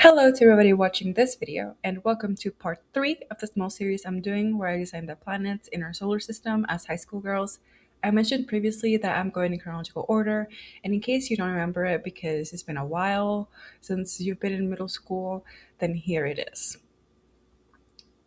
Hello to everybody watching this video, and welcome to part 3 of the small series I'm doing where I design the planets in our solar system as high school girls. I mentioned previously that I'm going in chronological order, and in case you don't remember it because it's been a while since you've been in middle school, then here it is.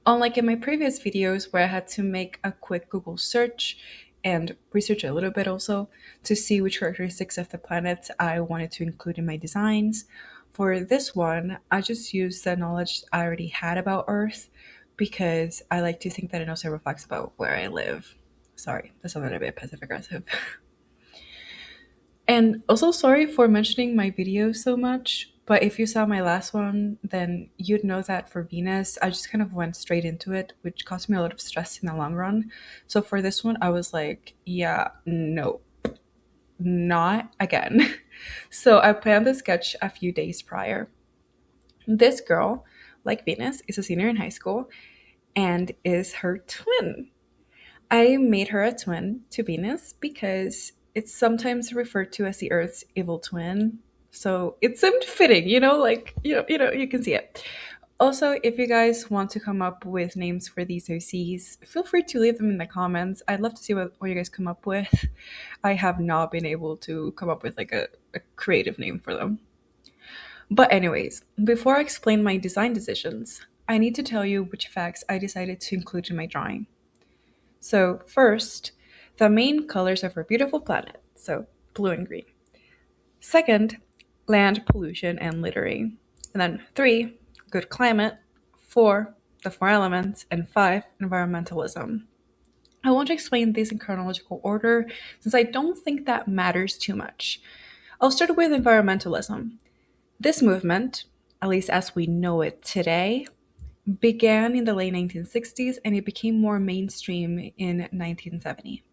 Unlike in my previous videos where I had to make a quick Google search and research a little bit also to see which characteristics of the planets I wanted to include in my designs, for this one, I just used the knowledge I already had about Earth because I like to think that it also reflects about where I live. Sorry, that's a little bit passive aggressive. And also, sorry for mentioning my videos so much, but if you saw my last one, then you'd know that for Venus, I just kind of went straight into it, which caused me a lot of stress in the long run. So for this one, I was like, yeah, no, not again. So I planned the sketch a few days prior. This girl, like Venus, is a senior in high school and is her twin. I made her a twin to Venus because it's sometimes referred to as the Earth's evil twin. So it seemed fitting, like you can see it. Also, if you guys want to come up with names for these OCs, feel free to leave them in the comments. I'd love to see what you guys come up with. I have not been able to come up with like a creative name for them. But anyways, before I explain my design decisions, I need to tell you which facts I decided to include in my drawing. So first, the main colors of our beautiful planet, so blue and green. Second, land pollution and littering. And then 3, good climate. 4, the 4 elements. And 5, environmentalism. I want to explain these in chronological order since I don't think that matters too much. I'll start with environmentalism. This movement, at least as we know it today, began in the late 1960s and it became more mainstream in 1970.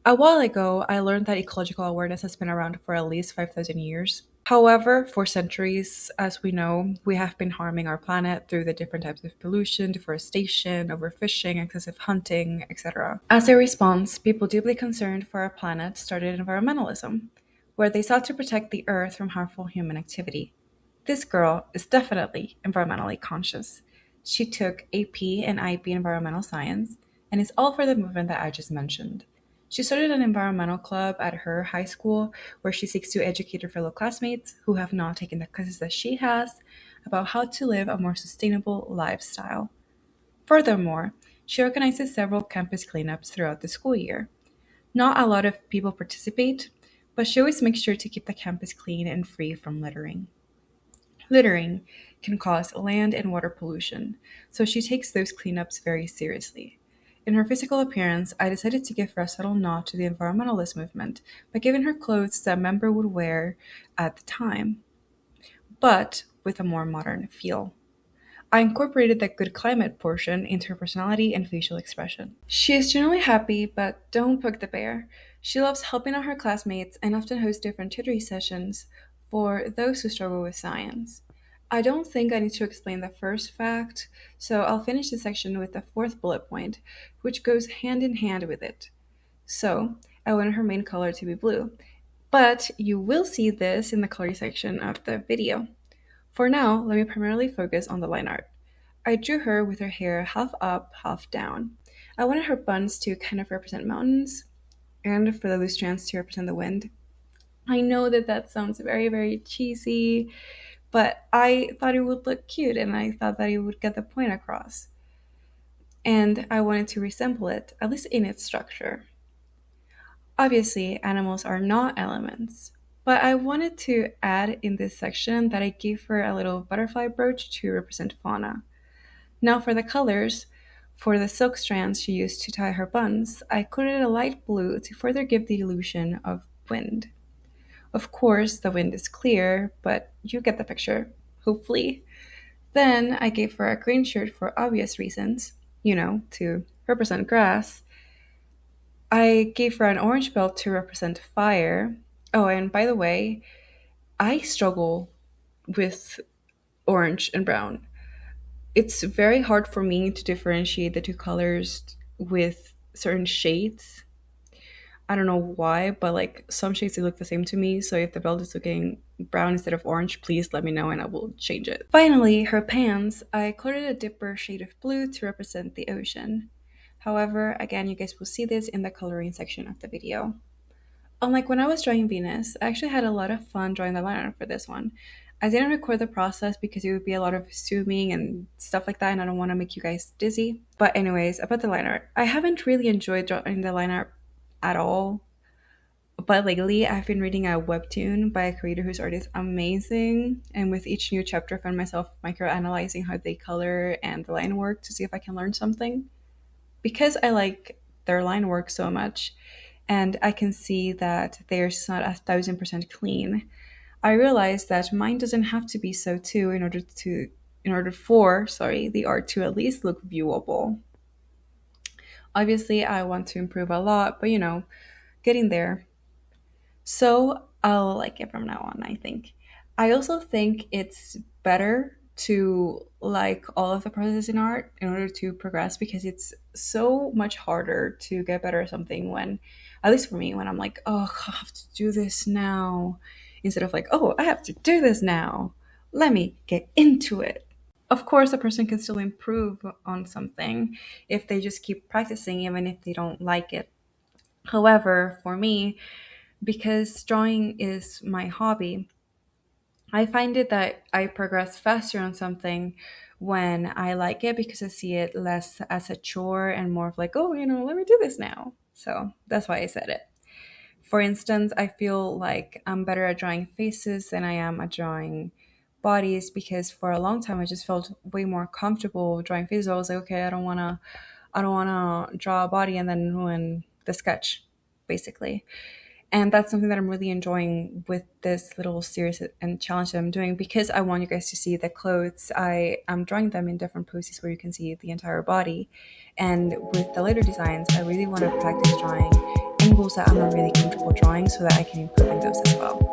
A while ago, I learned that ecological awareness has been around for at least 5,000 years. However, for centuries, as we know, we have been harming our planet through the different types of pollution, deforestation, overfishing, excessive hunting, etc. As a response, people deeply concerned for our planet started environmentalism, where they sought to protect the Earth from harmful human activity. This girl is definitely environmentally conscious. She took AP and IB Environmental Science, and is all for the movement that I just mentioned. She started an environmental club at her high school where she seeks to educate her fellow classmates who have not taken the classes that she has about how to live a more sustainable lifestyle. Furthermore, she organizes several campus cleanups throughout the school year. Not a lot of people participate, but she always makes sure to keep the campus clean and free from littering. Littering can cause land and water pollution, so she takes those cleanups very seriously. In her physical appearance, I decided to give her a subtle nod to the environmentalist movement by giving her clothes that a member would wear at the time, but with a more modern feel. I incorporated the good climate portion into her personality and facial expression. She is generally happy, but don't poke the bear. She loves helping out her classmates and often hosts different tutoring sessions for those who struggle with science. I don't think I need to explain the first fact, so I'll finish this section with the fourth bullet point, which goes hand in hand with it. So, I wanted her main color to be blue, but you will see this in the color section of the video. For now, let me primarily focus on the line art. I drew her with her hair half up, half down. I wanted her buns to kind of represent mountains, and for the loose strands to represent the wind. I know that sounds very, very cheesy, but I thought it would look cute and I thought that it would get the point across. And I wanted to resemble it, at least in its structure. Obviously, animals are not elements, but I wanted to add in this section that I gave her a little butterfly brooch to represent fauna. Now for the colors, for the silk strands she used to tie her buns, I coded a light blue to further give the illusion of wind. Of course, the wind is clear, but you get the picture, hopefully. Then I gave her a green shirt for obvious reasons, to represent grass. I gave her an orange belt to represent fire. Oh, and by the way, I struggle with orange and brown. It's very hard for me to differentiate the two colors with certain shades. I don't know why, but like some shades they look the same to me. So if the belt is looking brown instead of orange, please let me know and I will change it. Finally, her pants, I colored a deeper shade of blue to represent the ocean. However, again, you guys will see this in the coloring section of the video. Unlike when I was drawing Venus, I actually had a lot of fun drawing the liner for this one. I didn't record the process because it would be a lot of zooming and stuff like that, and I don't want to make you guys dizzy. But anyways, about the liner, I haven't really enjoyed drawing the liner at all. But lately, I've been reading a webtoon by a creator whose art is amazing, and with each new chapter, I find myself micro-analyzing how they color and the line work to see if I can learn something. Because I like their line work so much, and I can see that theirs is not 1,000% clean, I realized that mine doesn't have to be so too in order for the art to at least look viewable. Obviously, I want to improve a lot, but getting there. So I'll like it from now on, I think. I also think it's better to like all of the processes in art in order to progress, because it's so much harder to get better at something when, at least for me, when I'm like, oh, I have to do this now, instead of like, oh, I have to do this now. Let me get into it. Of course, a person can still improve on something if they just keep practicing, even if they don't like it. However, for me, because drawing is my hobby, I find it that I progress faster on something when I like it, because I see it less as a chore and more of like, oh, let me do this now. So that's why I said it. For instance, I feel like I'm better at drawing faces than I am at drawing bodies, because for a long time I just felt way more comfortable drawing faces. I was like, okay, I don't wanna draw a body and then ruin the sketch, basically. And that's something that I'm really enjoying with this little series and challenge that I'm doing, because I want you guys to see the clothes. I am drawing them in different poses where you can see the entire body. And with the later designs, I really want to practice drawing angles that I'm not really comfortable drawing so that I can improve in those as well.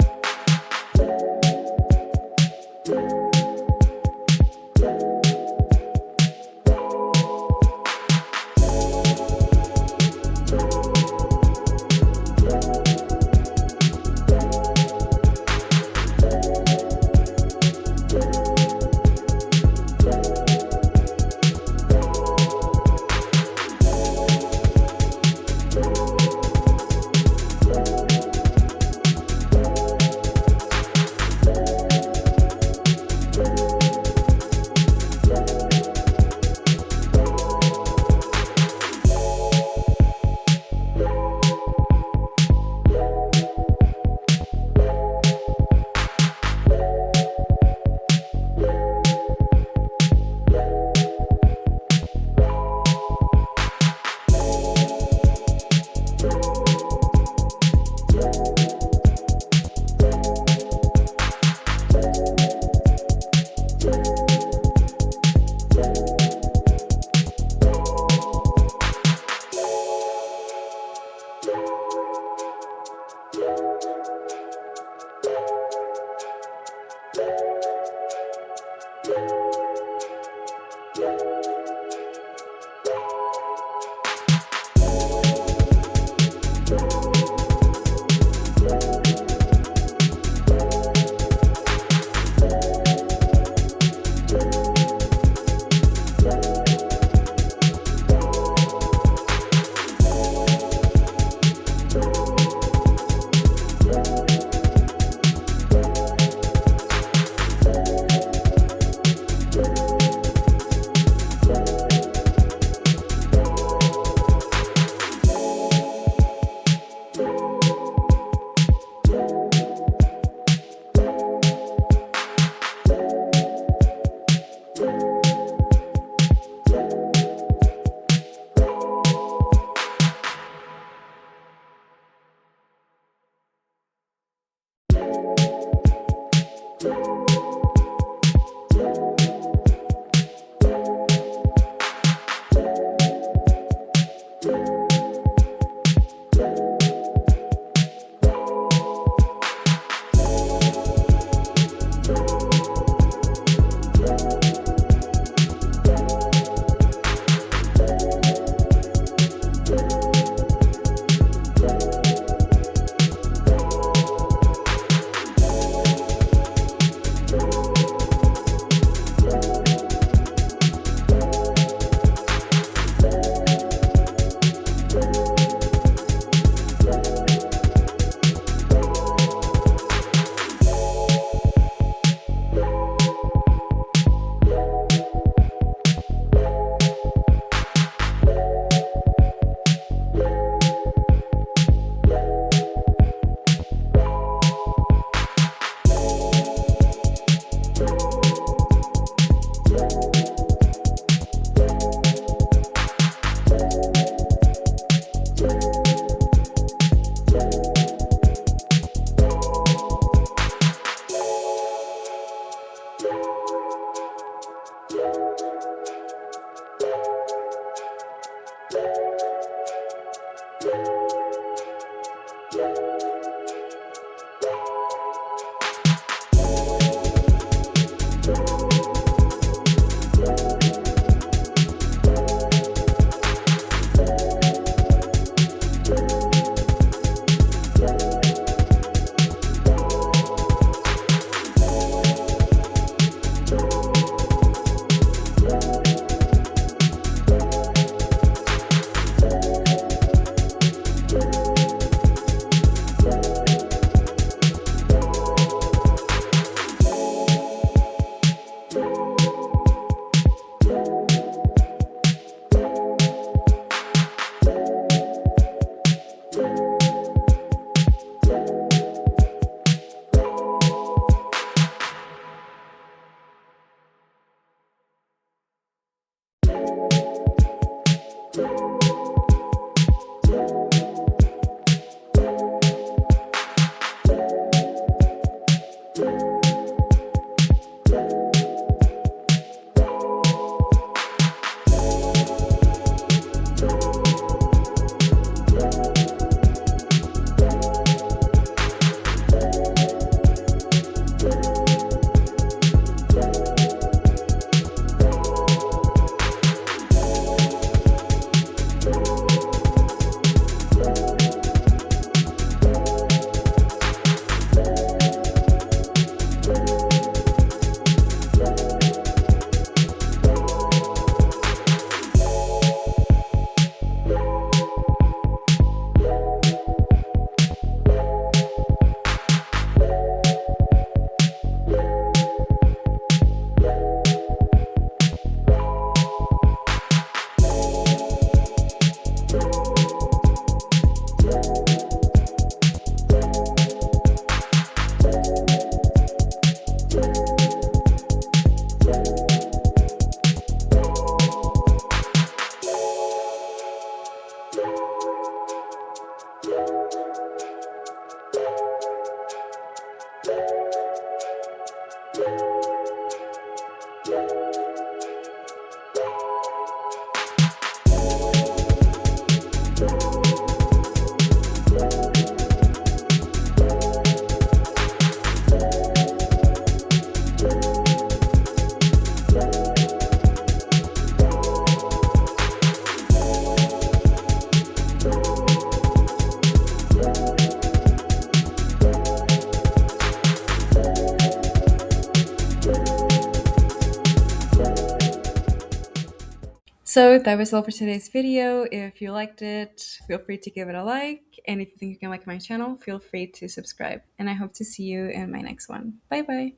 So that was all for today's video. If you liked it, feel free to give it a like. And if you think you can like my channel, feel free to subscribe. And I hope to see you in my next one. Bye bye.